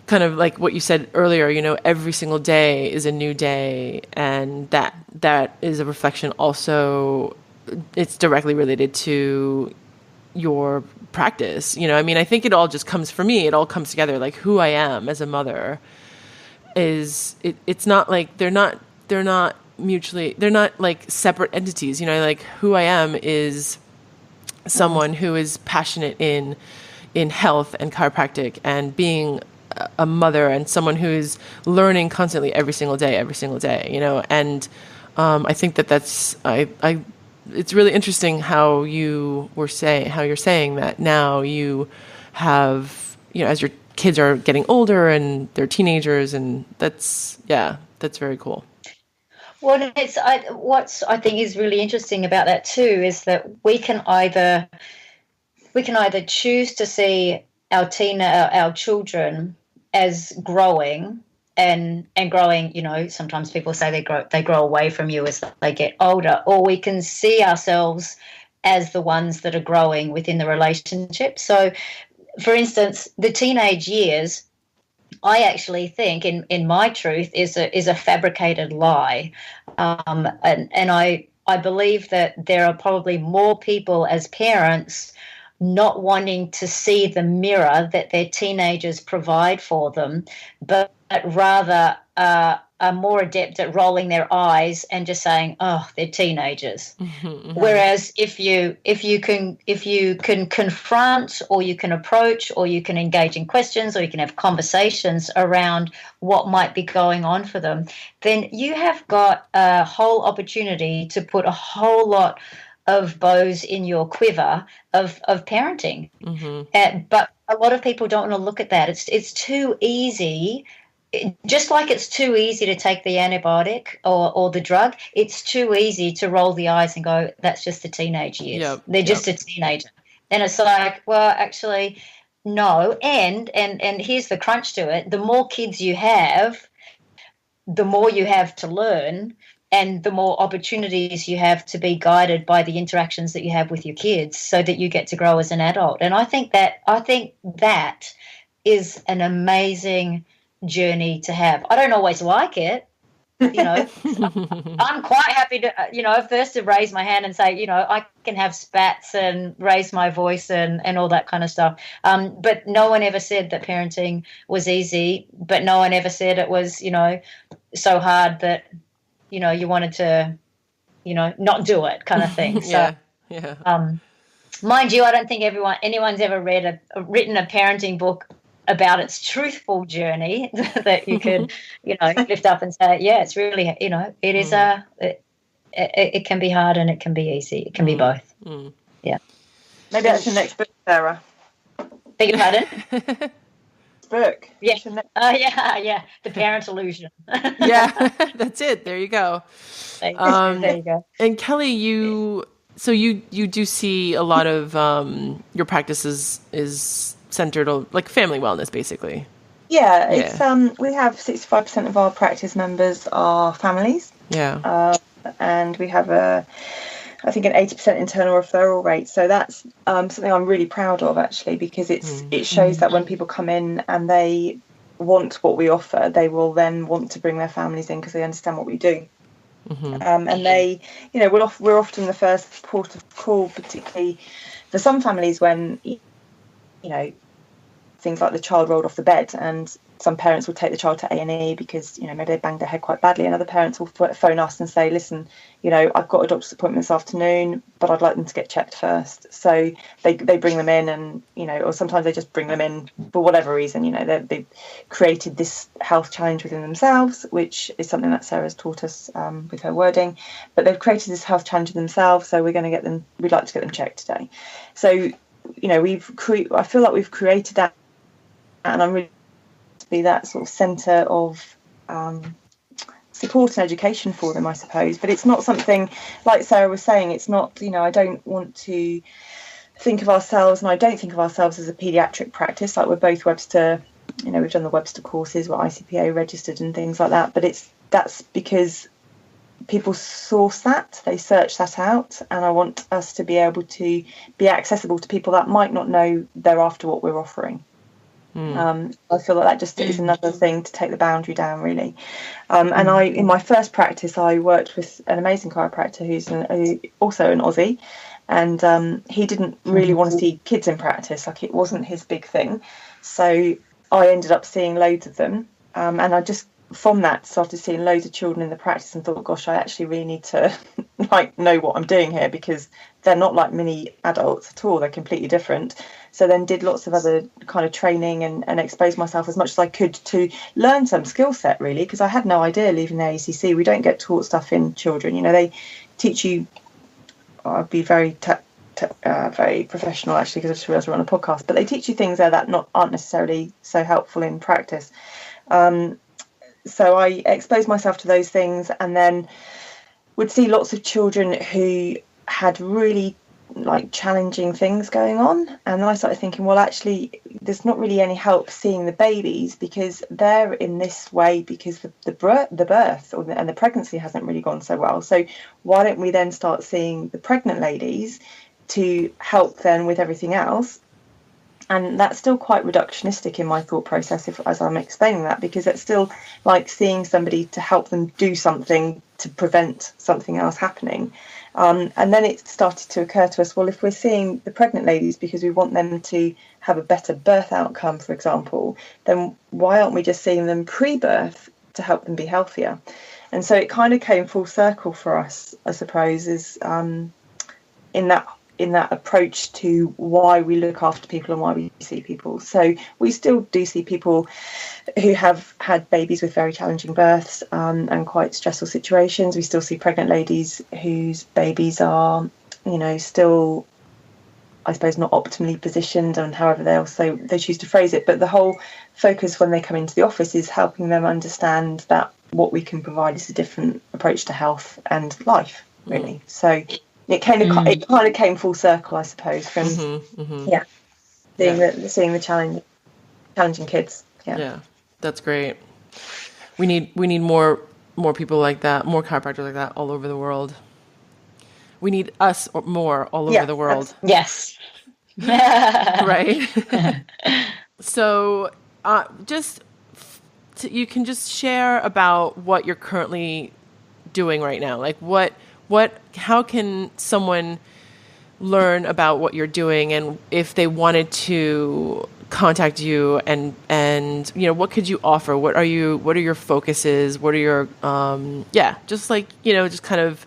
kind of like what you said earlier, every single day is a new day, and that is a reflection also, it's directly related to your practice. I think it all just comes, for me, it all comes together, like who I am as a mother it's not like they're not like separate entities, like who I am is someone who is passionate in health and chiropractic and being a mother, and someone who is learning constantly every single day, and I think that's it's really interesting how you're saying that now you have, as your kids are getting older and they're teenagers, and that's very cool. Well, what I think is really interesting about that too is that we can either choose to see our children as growing and growing. Sometimes people say they grow away from you as they get older, or we can see ourselves as the ones that are growing within the relationship. So, for instance, the teenage years, I actually think in my truth is a fabricated lie, and I believe that there are probably more people as parents not wanting to see the mirror that their teenagers provide for them, but rather are more adept at rolling their eyes and just saying, "Oh, they're teenagers." Mm-hmm. Whereas if you can confront, or you can approach, or you can engage in questions, or you can have conversations around what might be going on for them, then you have got a whole opportunity to put a whole lot of bows in your quiver of parenting. Mm-hmm. But a lot of people don't want to look at that. It's too easy. Just like it's too easy to take the antibiotic or the drug, it's too easy to roll the eyes and go, that's just the teenage years. Yep, they're just a teenager. And it's like, well, actually, no. And here's the crunch to it. The more kids you have, the more you have to learn, and the more opportunities you have to be guided by the interactions that you have with your kids, so that you get to grow as an adult. And I think that is an amazing journey to have. I don't always like it, I'm quite happy to, first to raise my hand and say, I can have spats and raise my voice and all that kind of stuff. But no one ever said that parenting was easy, but no one ever said it was, so hard that, you wanted to, not do it kind of thing. So, yeah. Mind you, I don't think anyone's ever written a parenting book about its truthful journey that you could, lift up and say, yeah, it's really, it is it can be hard and it can be easy. It can be both. Mm. Yeah. Maybe that's the next book, Sarah. Beg your pardon? Book. Yeah. Yeah. The Parent Illusion. Yeah, that's it. There you go. There you go. And Kelly, you do see a lot of your practice is centered on like family wellness, basically. Yeah, it's we have 65% of our practice members are families. Yeah. And we have I think an 80% internal referral rate. So that's something I'm really proud of, actually, because it shows that when people come in and they want what we offer, they will then want to bring their families in because they understand what we do. Mm-hmm. And they, we're often the first port of call, particularly for some families when, things like the child rolled off the bed, and some parents will take the child to A&E because maybe they banged their head quite badly, and other parents will phone us and say, listen, I've got a doctor's appointment this afternoon, but I'd like them to get checked first. So they bring them in, and or sometimes they just bring them in for whatever reason. They've created this health challenge within themselves, which is something that Sarah's taught us with her wording, but they've created this health challenge themselves, so we'd like to get them checked today. So I feel like we've created that, and I'm really to be that sort of centre of support and education for them, I suppose. But it's not something, like Sarah was saying, it's not, I don't want to think of ourselves, and I don't think of ourselves as a paediatric practice. Like, we're both Webster, we've done the Webster courses, we're ICPA registered and things like that. But that's because people source that, they search that out, and I want us to be able to be accessible to people that might not know they're after what we're offering. I feel like that just is another thing to take the boundary down, really. And in my first practice, I worked with an amazing chiropractor who's also an Aussie, and he didn't really want to see kids in practice. Like, it wasn't his big thing. So I ended up seeing loads of them, and I just from that started seeing loads of children in the practice and thought, gosh, I actually really need to know what I'm doing here, because they're not like mini adults at all. They're completely different. So then did lots of other kind of training and exposed myself as much as I could to learn some skill set, really, because I had no idea leaving the ACC. We don't get taught stuff in children. They teach you, I'd be very very professional actually, because I just realised we're on a podcast, but they teach you things there that aren't necessarily so helpful in practice. So I exposed myself to those things, and then would see lots of children who had really challenging things going on, and then I started thinking, well, actually there's not really any help seeing the babies, because they're in this way because the birth and the pregnancy hasn't really gone so well. So why don't we then start seeing the pregnant ladies to help them with everything else? And that's still quite reductionistic in my thought process as I'm explaining that, because it's still like seeing somebody to help them do something to prevent something else happening. And then it started to occur to us, well, if we're seeing the pregnant ladies because we want them to have a better birth outcome, for example, then why aren't we just seeing them pre-birth to help them be healthier? And so it kind of came full circle for us, I suppose, is in that approach to why we look after people and why we see people. So we still do see people who have had babies with very challenging births and quite stressful situations. We still see pregnant ladies whose babies are, still, I suppose, not optimally positioned, and however they choose to phrase it. But the whole focus when they come into the office is helping them understand that what we can provide is a different approach to health and life, really. So it kind of came full circle, I suppose, from seeing the challenging kids. Yeah, that's great. We need more people like that, more chiropractors like that all over the world. We need us more all over the world. Yes. Right. So, you can just share about what you're currently doing right now. Like how can someone learn about what you're doing, and if they wanted to contact you, and what could you offer? What are your focuses? What are your just kind of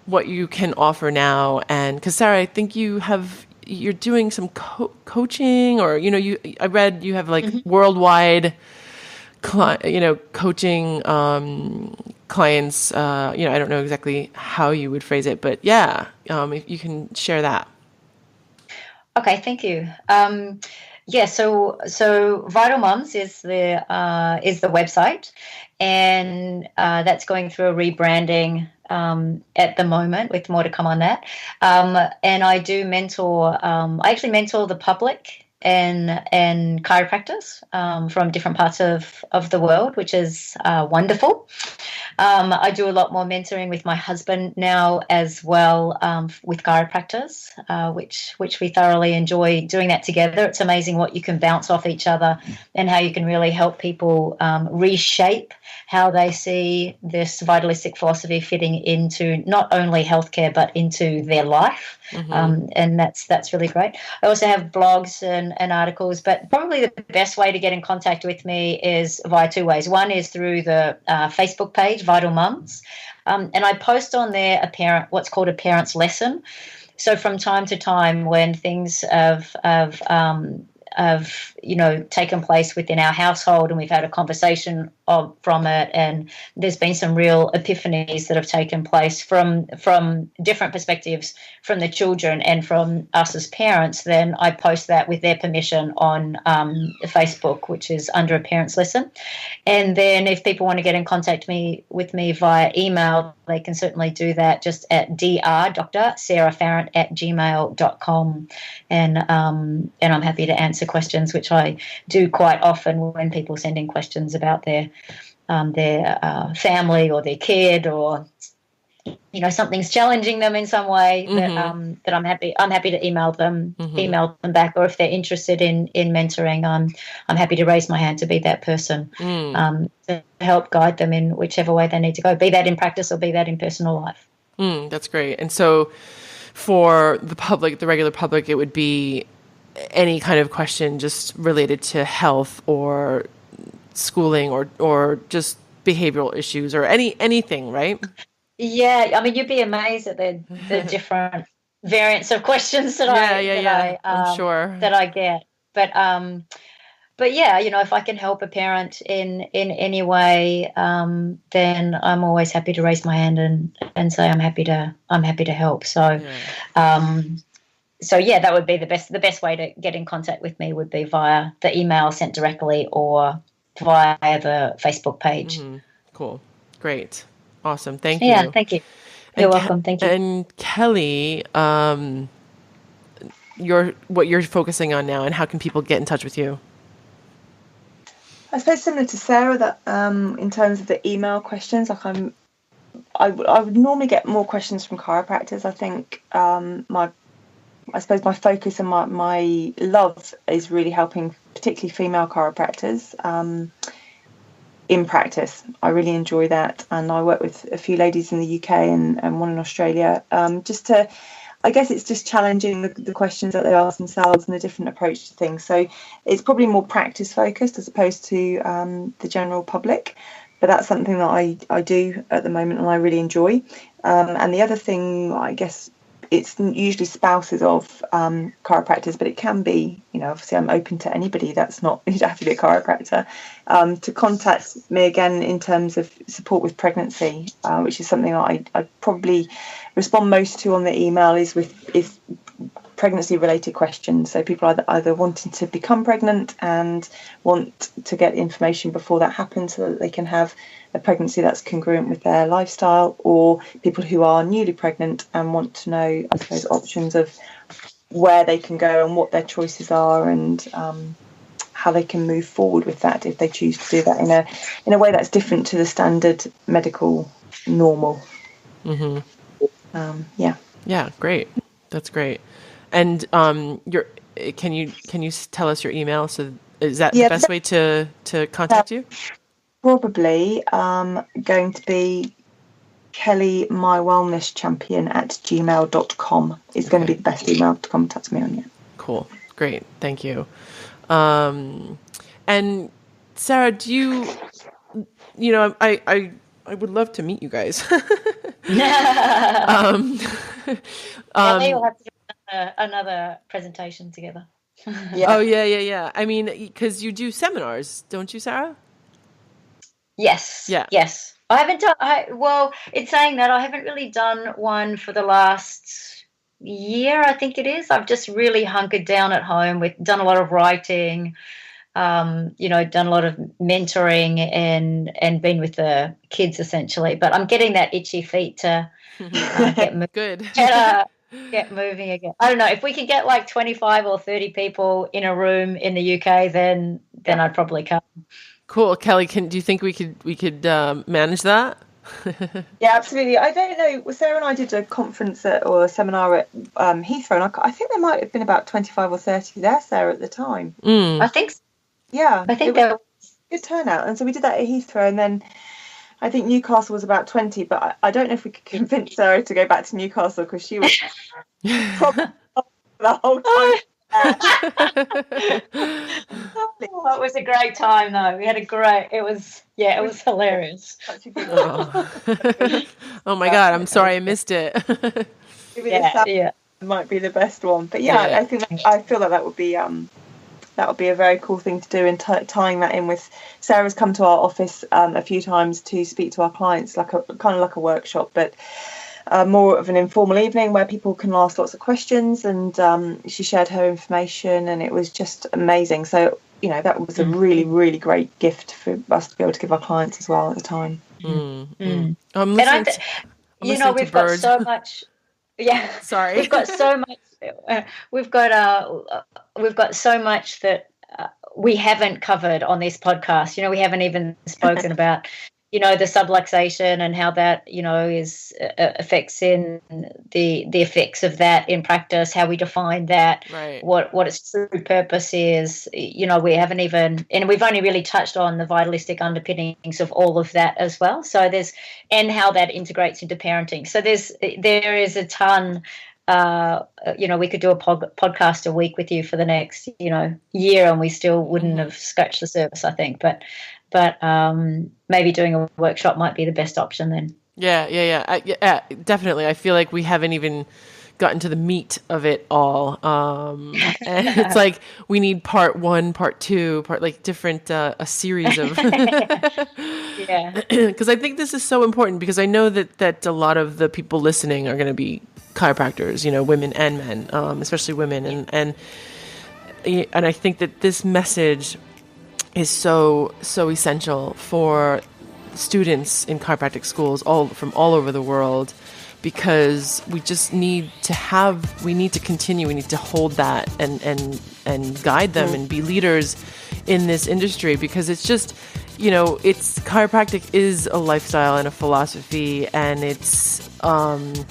what you can offer now? And because Sarah, I think you're doing some coaching, or I read you have worldwide coaching clients. I don't know exactly how you would phrase it, but if you can share that. Okay, thank you. So Vital Mums is the website, and that's going through a rebranding at the moment, with more to come on that. And I do mentor. I actually mentor the public and chiropractors from different parts of the world, which is wonderful. I do a lot more mentoring with my husband now as well, with chiropractors, which we thoroughly enjoy doing that together. It's amazing what you can bounce off each other, and how you can really help people reshape how they see this vitalistic philosophy fitting into not only healthcare but into their life. And that's really great. I also have blogs and articles, but probably the best way to get in contact with me is via two ways. One is through the Facebook page, Vital Mums, and I post on there what's called a parent's lesson. So from time to time, when things have taken place within our household, and we've had a conversation from it, and there's been some real epiphanies that have taken place from different perspectives from the children and from us as parents. Then I post that with their permission on Facebook, which is under a parent's lesson. And then if people want to get in contact with me via email, they can certainly do that just at dr.sarahfarrant@gmail.com. And I'm happy to answer questions, which I do quite often when people send in questions about their family or their kid, or something's challenging them in some way. That I'm happy to email them back, or if they're interested in mentoring, I'm happy to raise my hand to be that person to help guide them in whichever way they need to go, be that in practice or be that in personal life. That's great. And so for the public, the regular public, it would be any kind of question just related to health or schooling or just behavioral issues or anything, right? Yeah, I mean, you'd be amazed at the different variants of questions that I'm sure that I get. But yeah, if I can help a parent in any way, then I'm always happy to raise my hand and say I'm happy to help. So, that would be the best way to get in contact with me would be via the email sent directly or via the Facebook page. Cool, great, awesome, thank you. Yeah, thank you. You're welcome. Thank you. And Kelly, what you're focusing on now, and how can people get in touch with you? I suppose similar to Sarah, that in terms of the email questions, like I would normally get more questions from chiropractors. I think my focus and my love is really helping particularly female chiropractors in practice. I really enjoy that, and I work with a few ladies in the UK and one in Australia, I guess it's just challenging the questions that they ask themselves and a different approach to things. So it's probably more practice focused as opposed to the general public. But that's something that I do at the moment and I really enjoy. And the other thing, I guess, it's usually spouses of chiropractors, but it can be, obviously I'm open to anybody that's not, you don't have to be a chiropractor, to contact me again in terms of support with pregnancy, which is something that I probably respond most to on the email is pregnancy related questions. So people are either wanting to become pregnant and want to get information before that happens so that they can have a pregnancy that's congruent with their lifestyle, or people who are newly pregnant and want to know, I suppose, options of where they can go and what their choices are, and how they can move forward with that if they choose to do that in a way that's different to the standard medical normal. Yeah, great. That's great. And can you tell us your email? So is that the best way to contact you? Probably going to be kellymywellnesschampion@gmail.com is going to be the best email to contact me on. Yeah. Cool. Great. Thank you. And Sarah, do you I would love to meet you guys. Yeah, we'll have to do another presentation together. Yeah. Oh, yeah. I mean, because you do seminars, don't you, Sarah? Yes. Yeah. Yes. I haven't done. It's saying that I haven't really done one for the last year. I think it is. I've just really hunkered down at home. Done a lot of writing. Done a lot of mentoring and been with the kids essentially. But I'm getting that itchy feet to get moving. Good. Get moving again. I don't know if we could get like 25 or 30 people in a room in the UK, then I'd probably come. Cool. Kelly, do you think we could manage that? Yeah, absolutely. I don't know. Sarah and I did a conference or a seminar at Heathrow, and I think there might have been about 25 or 30 there, Sarah, at the time. I think so. Yeah. I think there was a good turnout. And so we did that at Heathrow, and then I think Newcastle was about 20, but I don't know if we could convince Sarah to go back to Newcastle because she was probably the whole time. It was a great time, though. We had it was hilarious. Oh my God, I'm sorry I missed it. It might be the best one. But I feel that would be that would be a very cool thing to do, and tying that in with Sarah's come to our office a few times to speak to our clients, like a kind of like a workshop, but more of an informal evening where people can ask lots of questions, and she shared her information, and it was just amazing. So that was a really, really great gift for us to be able to give our clients as well at the time. And we've got so much. Yeah, sorry, we've got so much. We've got so much that we haven't covered on this podcast. We haven't even spoken about, the subluxation and how that, is affects in the effects of that in practice, how we define that, right. what its true purpose is. We haven't even, and we've only really touched on the vitalistic underpinnings of all of that as well. So and how that integrates into parenting. So there is a ton. We could do a podcast a week with you for the next, year, and we still wouldn't have scratched the surface, I think. But maybe doing a workshop might be the best option then. Yeah, definitely. I feel like we haven't even gotten to the meat of it all. And it's like we need part 1, part 2, different, a series of. Yeah. Because I think this is so important, because I know that a lot of the people listening are going to be chiropractors, women and men, especially women. And I think that this message is so essential for students in chiropractic schools from all over the world, because we just need to continue. We need to hold that and guide them and be leaders in this industry, because it's just, chiropractic is a lifestyle and a philosophy, and it's, and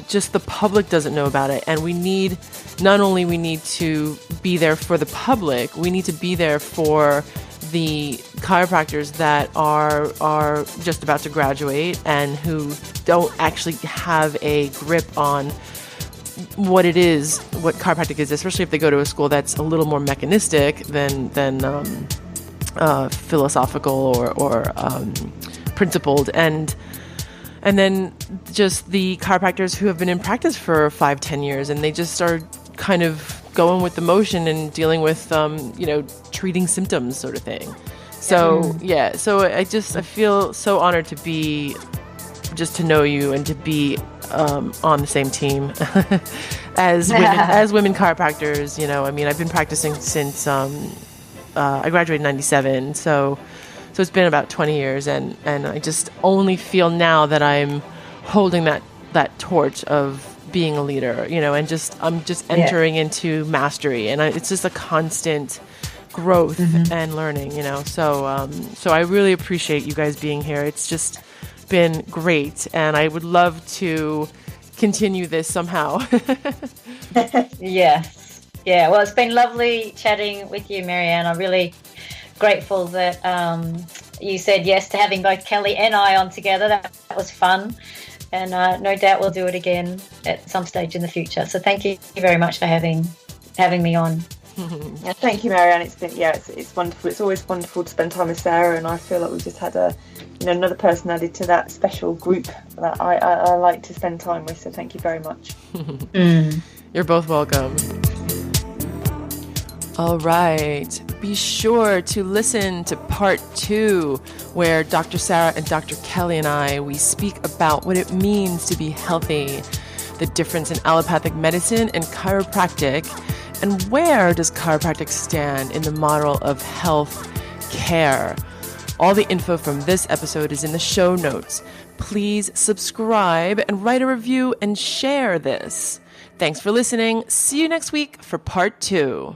just the public doesn't know about it. And we need to be there for the public, we need to be there for the chiropractors that are just about to graduate and who don't actually have a grip on what chiropractic is, especially if they go to a school that's a little more mechanistic than philosophical or principled, and then just the chiropractors who have been in practice for 5-10 years, and they just are kind of going with the motion and dealing with treating symptoms, sort of thing. So so I feel so honored to know you and to be on the same team as women chiropractors. I've been practicing since I graduated in 97, so it's been about 20 years, and I just only feel now that I'm holding that torch of being a leader, and I'm just entering into mastery, and it's just a constant growth and learning, so I really appreciate you guys being here. It's just been great, and I would love to continue this somehow. Yes. Yeah. Well, it's been lovely chatting with you, Marianne. I'm really grateful that you said yes to having both Kelly and I on together. That was fun. And no doubt we'll do it again at some stage in the future. So thank you very much for having me on. Yeah, thank you, Marianne. It's been it's wonderful. It's always wonderful to spend time with Sarah, and I feel like we've just had another person added to that special group that I like to spend time with. So thank you very much. You're both welcome. All right. Be sure to listen to part 2, where Dr. Sarah and Dr. Kelly and we speak about what it means to be healthy, the difference in allopathic medicine and chiropractic, and where does chiropractic stand in the model of health care. All the info from this episode is in the show notes. Please subscribe and write a review and share this. Thanks for listening. See you next week for part 2.